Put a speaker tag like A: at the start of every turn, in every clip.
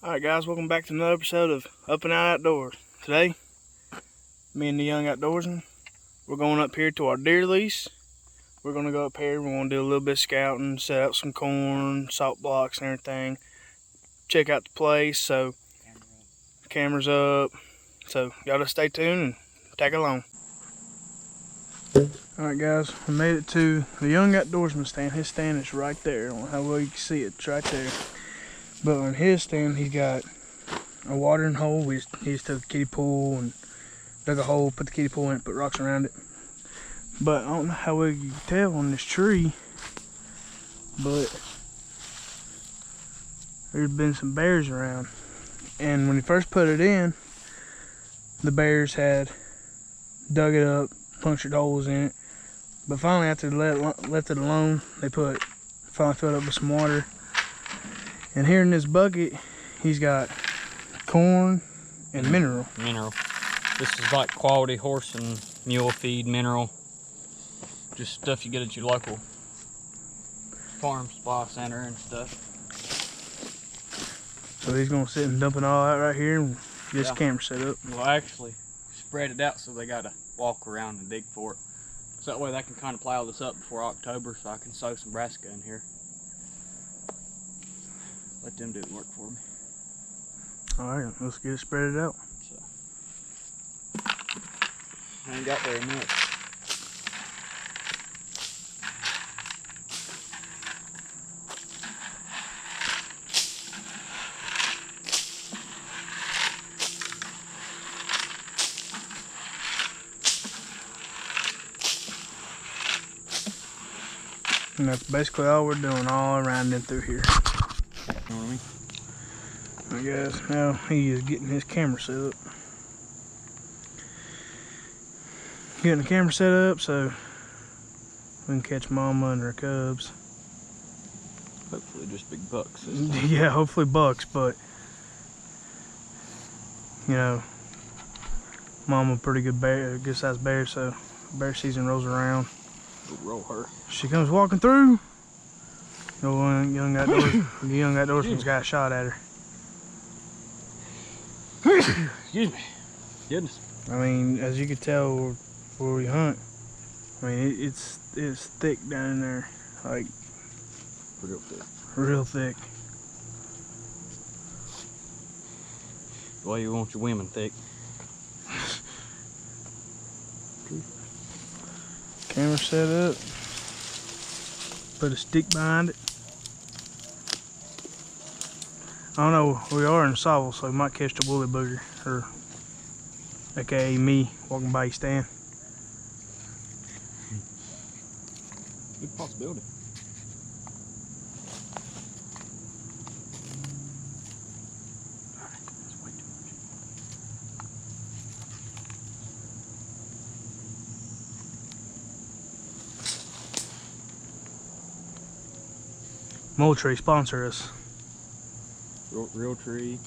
A: Alright guys, welcome back to another episode of Up and Out Outdoors. Today, me and the young outdoorsman, we're going up here to our deer lease. We're going to go up here, we're going to do a little bit of scouting, set up some corn, salt blocks and everything. Check out the place, so camera's up. So y'all just stay tuned and tag along. Alright guys, we made it to the young outdoorsman stand. His stand is right there. I don't know how well you can see it, it's right there. But on his stand, he's got a watering hole. We just took a kiddie pool and dug a hole, put the kiddie pool in it, put rocks around it. But I don't know how well you can tell on this tree, but there's been some bears around. And when he first put it in, the bears had dug it up, punctured holes in it. But finally, after they left it alone, they finally filled up with some water. And here in this bucket, he's got corn and mineral.
B: This is like quality horse and mule feed mineral. Just stuff you get at your local farm supply center and stuff.
A: So he's gonna sit and dump it all out right here and get his camera set up.
B: Well, I actually spread it out so they gotta walk around and dig for it. So that way they can kind of plow this up before October so I can sow some brassica in here. Let them do the work for me.
A: Alright, let's get it spread out.
B: So, I ain't got very much.
A: And that's basically all we're doing, all around and through here.
B: You know what I mean?
A: I guess now he is getting his camera set up. Getting the camera set up so we can catch mama and her cubs.
B: Hopefully just big bucks this time.
A: Yeah, hopefully bucks, but you know, mama pretty good bear, good sized bear, so bear season rolls around.
B: We'll roll her.
A: She comes walking through. The young outdoorsman's got a shot at her.
B: Excuse me. Goodness.
A: I mean, as you can tell where we hunt, I mean it's thick down in there, like
B: Real thick.
A: real thick.
B: The way you want your women thick.
A: Camera set up. Put a stick behind it. I don't know, we are in Sawville, so we might catch the woolly booger, or aka me walking by your stand.
B: Good possibility.
A: Moultrie sponsor us.
B: Real tree.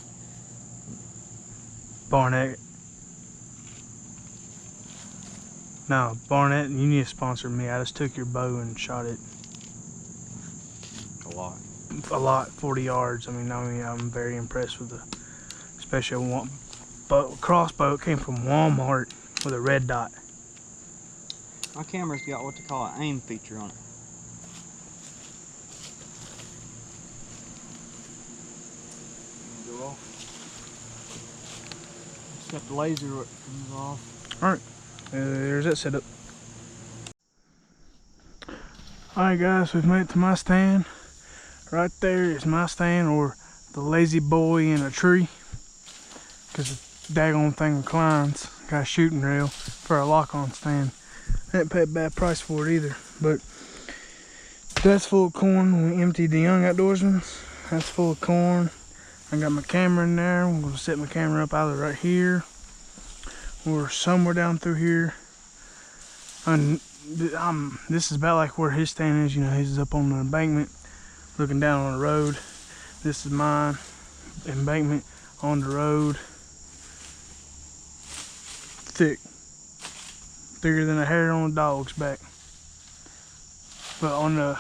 A: Barnett. No, Barnett, you need to sponsor me. I just took your bow and shot it
B: A
A: lot, 40 yards. I mean, I'm very impressed with the special one crossbow. It came from Walmart with a red dot.
B: My camera's got what they call an aim feature on it. Go off. Just got the laser what comes off.
A: Alright, there's that setup. Alright guys, we've made it to my stand. Right there is my stand, or the lazy boy in a tree, because the daggone thing reclines. Got a shooting rail for a lock-on stand. I didn't pay a bad price for it either, but that's full of corn. We emptied the young outdoorsman's. That's full of corn. I got my camera in there. I'm gonna set my camera up either right here or somewhere down through here. And this is about like where his stand is. You know, his is up on the embankment, looking down on the road. This is mine, embankment on the road. Thick, bigger than a hair on a dog's back. But on the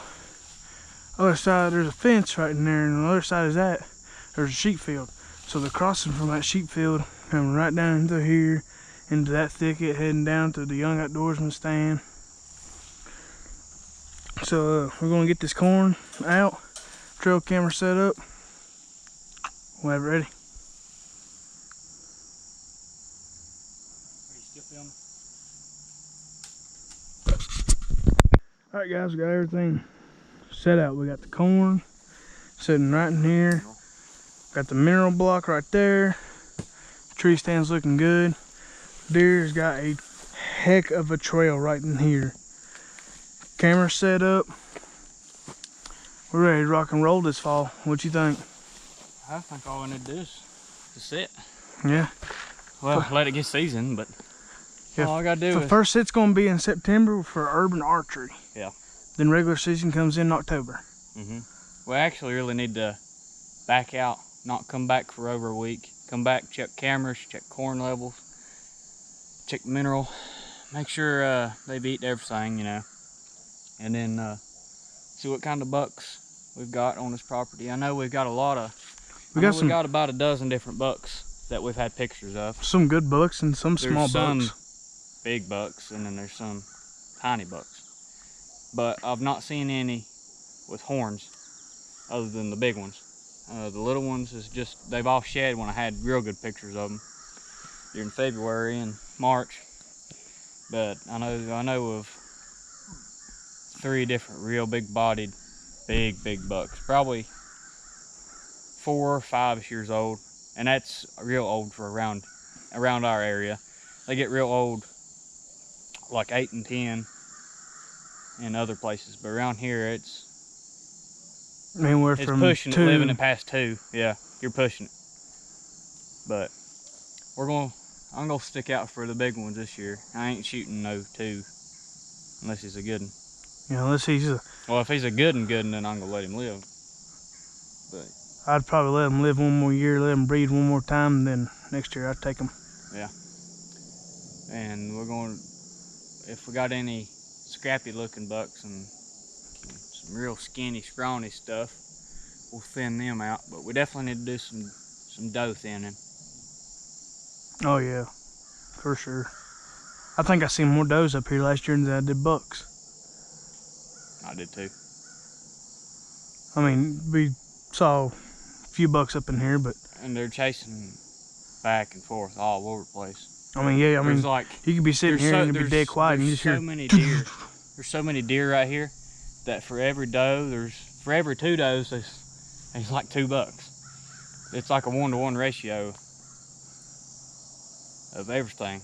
A: other side, there's a fence right in there, and on the other side is that. There's a sheep field. So they're crossing from that sheep field, coming right down into here, into that thicket, heading down to the Young Outdoorsman stand. So we're gonna get this corn out, trail camera set up. We'll have it ready.
B: Are you still filming?
A: Alright guys, we got everything set out. We got the corn sitting right in here. Got the mineral block right there. Tree stand's looking good. Deer's got a heck of a trail right in here. Camera set up. We're ready to rock and roll this fall. What you think?
B: I think all we need to do is to sit.
A: Yeah.
B: Well, let it get seasoned, but
A: Yeah,
B: all I gotta do
A: the
B: is...
A: first sit's gonna be in September for urban archery.
B: Yeah.
A: Then regular season comes in October.
B: We actually really need to back out, not come back for over a week. Come back, check cameras, check corn levels, check mineral, make sure they've eaten everything, you know, and then see what kind of bucks we've got on this property. I know we've got a lot of, we got about a dozen different bucks that we've had pictures of.
A: Some good bucks and some small
B: some
A: bucks.
B: Big bucks, and then there's some tiny bucks. But I've not seen any with horns other than the big ones. The little ones is just, they've all shed when I had real good pictures of them during February and March. But I know of 3 different real big bodied, big bucks. Probably 4 or 5 years old. And that's real old for around our area. They get real old, like 8 and 10 in other places. But around here, it's
A: from
B: pushing
A: 2.
B: it, living it past 2. Yeah, you're pushing it. But I'm gonna stick out for the big ones this year. I ain't shooting no 2 unless he's a good one.
A: Yeah, unless he's a...
B: Well, if he's a good one, then I'm gonna let him live. But
A: I'd probably let him live one more year, let him breed one more time, and then next year I'd take him.
B: Yeah. And we're going, if we got any scrappy looking bucks and some real skinny, scrawny stuff, we'll thin them out. But we definitely need to do some doe thinning.
A: Oh yeah, for sure. I think I seen more does up here last year than I did bucks.
B: I did too.
A: I mean, we saw a few bucks up in here, but...
B: And they're chasing back and forth all over the place.
A: I mean, yeah, I mean,
B: like,
A: you could be sitting here and be dead quiet and you just hear...
B: There's so many deer. There's so many deer right here that for every doe, for every 2 does, there's like 2 bucks. It's like a 1-to-1 ratio of everything.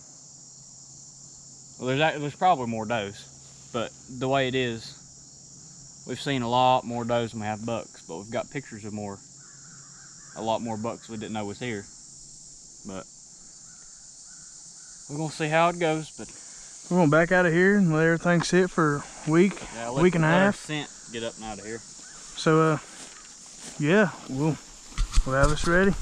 B: Well, there's probably more does, but the way it is, we've seen a lot more does than we have bucks, but we've got pictures of a lot more bucks we didn't know was here. But we're gonna see how it goes. But
A: we're gonna back out of here and let everything sit for a week, week and a half.
B: Scent get up and out of here.
A: So yeah, we'll have this ready.